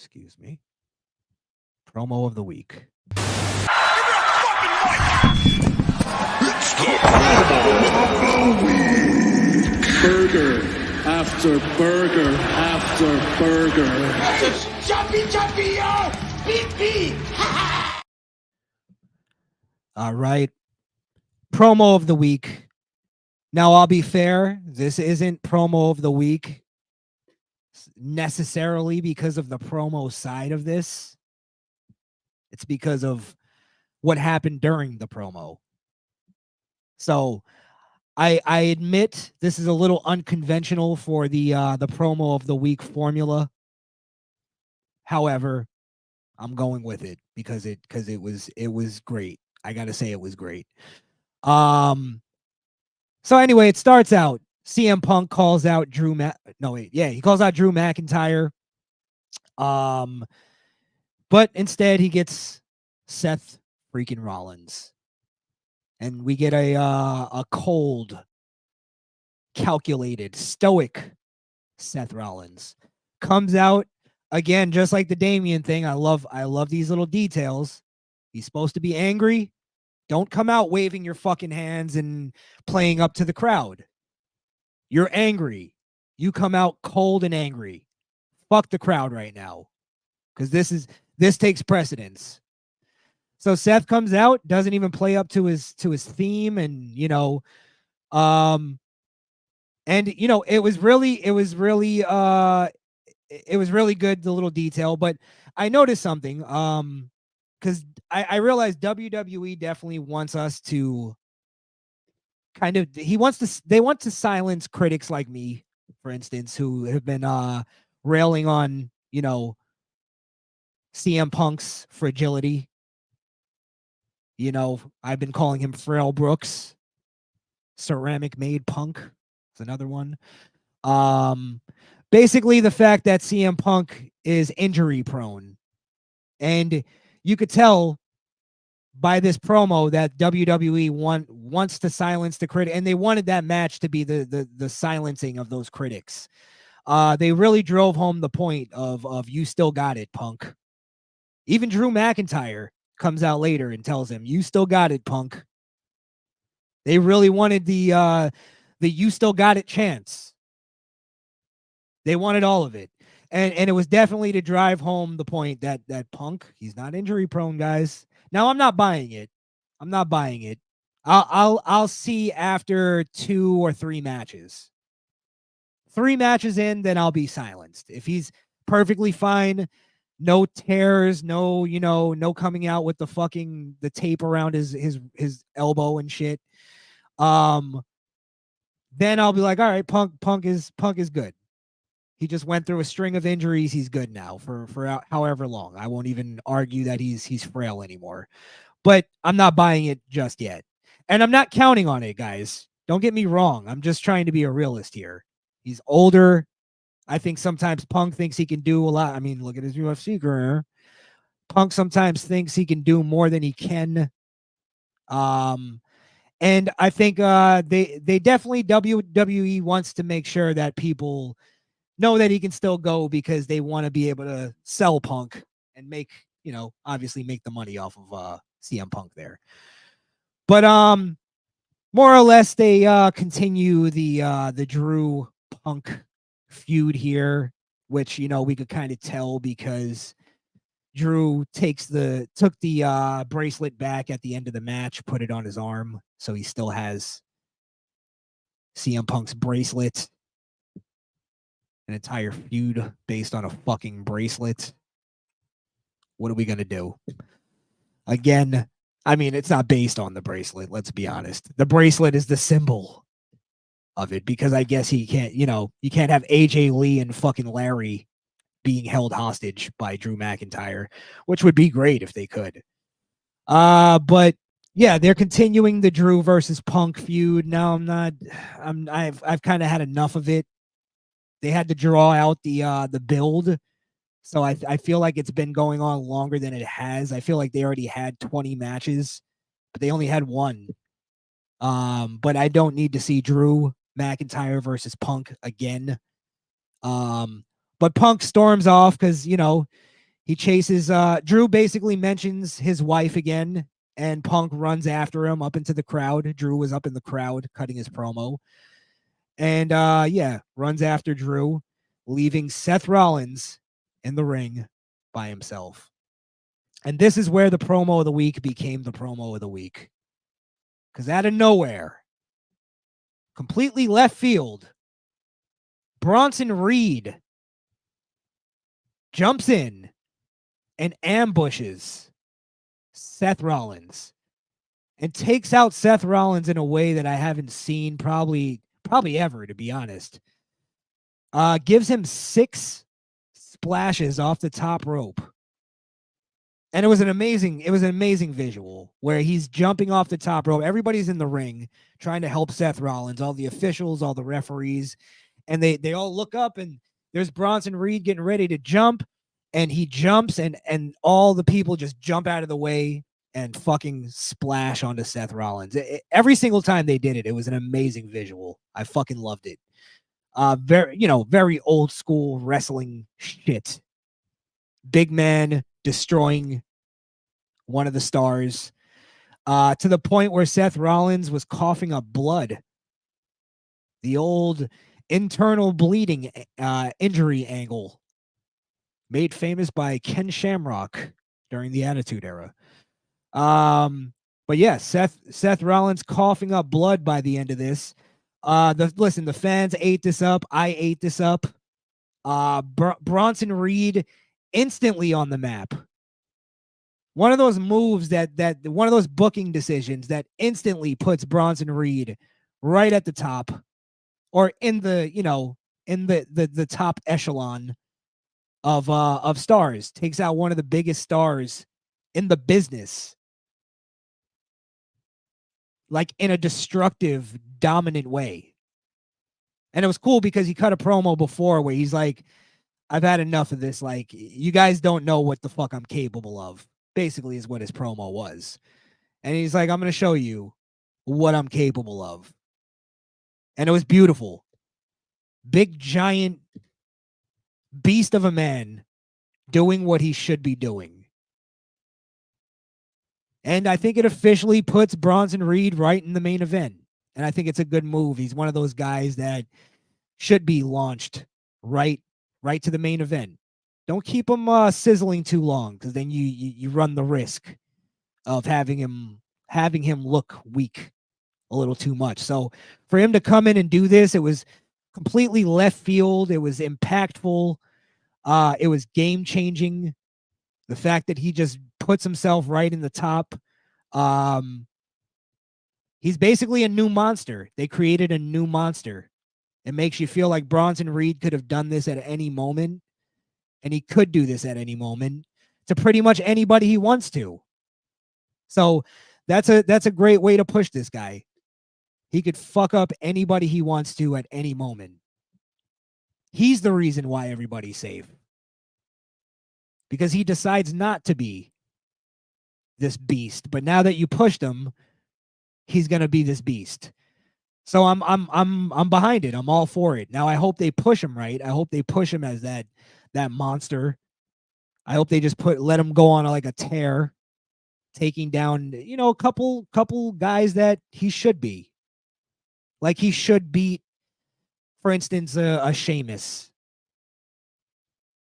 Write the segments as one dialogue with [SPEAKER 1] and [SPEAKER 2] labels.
[SPEAKER 1] Excuse me. Promo of the week.
[SPEAKER 2] It's the promo of the week.
[SPEAKER 3] Burger after burger after burger.
[SPEAKER 4] That's a jumpy, beep.
[SPEAKER 1] All right. Promo of the week. Now, I'll be fair. This isn't promo of the week necessarily because of the promo side of this. It's because of what happened during the promo. So I admit this is a little unconventional for the promo of the week formula. However, I'm going with it because it was great. I gotta say it was great. So anyway, it starts out. CM Punk calls out he calls out Drew McIntyre. But instead he gets Seth freaking Rollins. And we get a cold, calculated, stoic Seth Rollins. Comes out again, just like the Damian thing. I love these little details. He's supposed to be angry. Don't come out waving your fucking hands and playing up to the crowd. You're angry. You come out cold and angry. Fuck the crowd right now. Because this takes precedence. So Seth comes out, doesn't even play up to his theme, and it was really good, the little detail. But I noticed something, because I realized WWE definitely wants us to they want to silence critics like me, for instance, who have been railing on CM Punk's fragility. I've been calling him Frail Brooks. Ceramic Made Punk is another one. Basically the fact that CM Punk is injury prone. And you could tell by this promo that WWE wants to silence the critic, and they wanted that match to be the silencing of those critics. They really drove home the point of you still got it, Punk. Even Drew McIntyre comes out later and tells him, you still got it, Punk. They really wanted the you still got it chance. They wanted all of it. And it was definitely to drive home the point that Punk, he's not injury prone, guys. Now I'm not buying it. I'll see after 2 or 3 matches. 3 matches in, then I'll be silenced. If he's perfectly fine, no tears, no coming out with the tape around his elbow and shit. Then I'll be like, all right, Punk is good. He just went through a string of injuries. He's good now for however long. I won't even argue that he's frail anymore. But I'm not buying it just yet. And I'm not counting on it, guys. Don't get me wrong. I'm just trying to be a realist here. He's older. I think sometimes Punk thinks he can do a lot. I mean, look at his UFC career. Punk sometimes thinks he can do more than he can. And I think they definitely, WWE wants to make sure that people know that he can still go, because they want to be able to sell Punk and make, obviously make the money off of CM Punk there. But more or less they continue the Drew Punk feud here, which we could kind of tell because Drew took the bracelet back at the end of the match, put it on his arm, so he still has CM Punk's bracelet. An entire feud based on a fucking bracelet. What are we gonna do? Again, I mean, it's not based on the bracelet, let's be honest. The bracelet is the symbol of it, because I guess he can't, you can't have AJ Lee and fucking Larry being held hostage by Drew McIntyre, which would be great if they could. But yeah, they're continuing the Drew versus Punk feud. Now I've kind of had enough of it. They had to draw out the build. So I feel like it's been going on longer than it has. I feel like they already had 20 matches, but they only had 1. But I don't need to see Drew McIntyre versus Punk again. But Punk storms off because, He chases Drew basically mentions his wife again, and Punk runs after him up into the crowd. Drew was up in the crowd cutting his promo. And runs after Drew, leaving Seth Rollins in the ring by himself. And this is where the promo of the week became the promo of the week. Because out of nowhere, completely left field, Bronson Reed jumps in and ambushes Seth Rollins and takes out Seth Rollins in a way that I haven't seen probably ever, to be honest. Gives him 6 splashes off the top rope. And it was an amazing visual where he's jumping off the top rope. Everybody's in the ring trying to help Seth Rollins, all the officials, all the referees, and they all look up, and there's Bronson Reed getting ready to jump, and he jumps, and all the people just jump out of the way and fucking splash onto Seth Rollins. Every single time they did it, it was an amazing visual. I fucking loved it. Very old school wrestling shit. Big man destroying one of the stars, to the point where Seth Rollins was coughing up blood. The old internal bleeding injury angle made famous by Ken Shamrock during the Attitude Era. But yeah, Seth Rollins coughing up blood by the end of this. The fans ate this up. I ate this up. Bronson Reed instantly on the map. One of those moves that one of those booking decisions that instantly puts Bronson Reed right at the top, or in the the top echelon of stars. Takes out one of the biggest stars in the business, like in a destructive, dominant way. And it was cool because he cut a promo before where he's like, I've had enough of this. Like, you guys don't know what the fuck I'm capable of, basically, is what his promo was. And he's like, I'm going to show you what I'm capable of. And it was beautiful. Big, giant beast of a man doing what he should be doing. And I think it officially puts Bronson Reed right in the main event. And I think it's a good move. He's one of those guys that should be launched right to the main event. Don't keep him sizzling too long, because then you run the risk of having him look weak a little too much. So for him to come in and do this, it was completely left field. It was impactful. It was game changing. The fact that he just puts himself right in the top. He's basically a new monster. They created a new monster. It makes you feel like Bronson Reed could have done this at any moment, and he could do this at any moment to pretty much anybody he wants to. So that's a great way to push this guy. He could fuck up anybody he wants to at any moment. He's the reason why everybody's safe, because he decides not to be this beast. But now that you pushed him, he's gonna be this beast. So I'm behind it. I'm all for it. Now I hope they push him right. I hope they push him as that monster. I hope they just let him go on like a tear, taking down, a couple guys that he should be. Like he should beat, for instance, a Sheamus.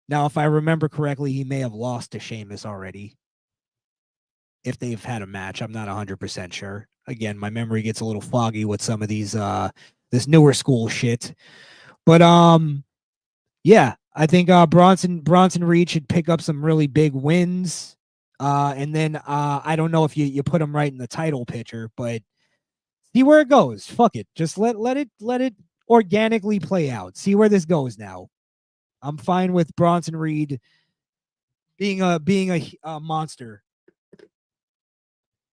[SPEAKER 1] Now, if I remember correctly, he may have lost to Sheamus already. If they've had a match, I'm not 100% sure. Again, my memory gets a little foggy with some of these this newer school shit. But yeah, I think Bronson Reed should pick up some really big wins. And then I don't know if you put him right in the title picture, but see where it goes. Fuck it. Just let it organically play out. See where this goes now. I'm fine with Bronson Reed being a monster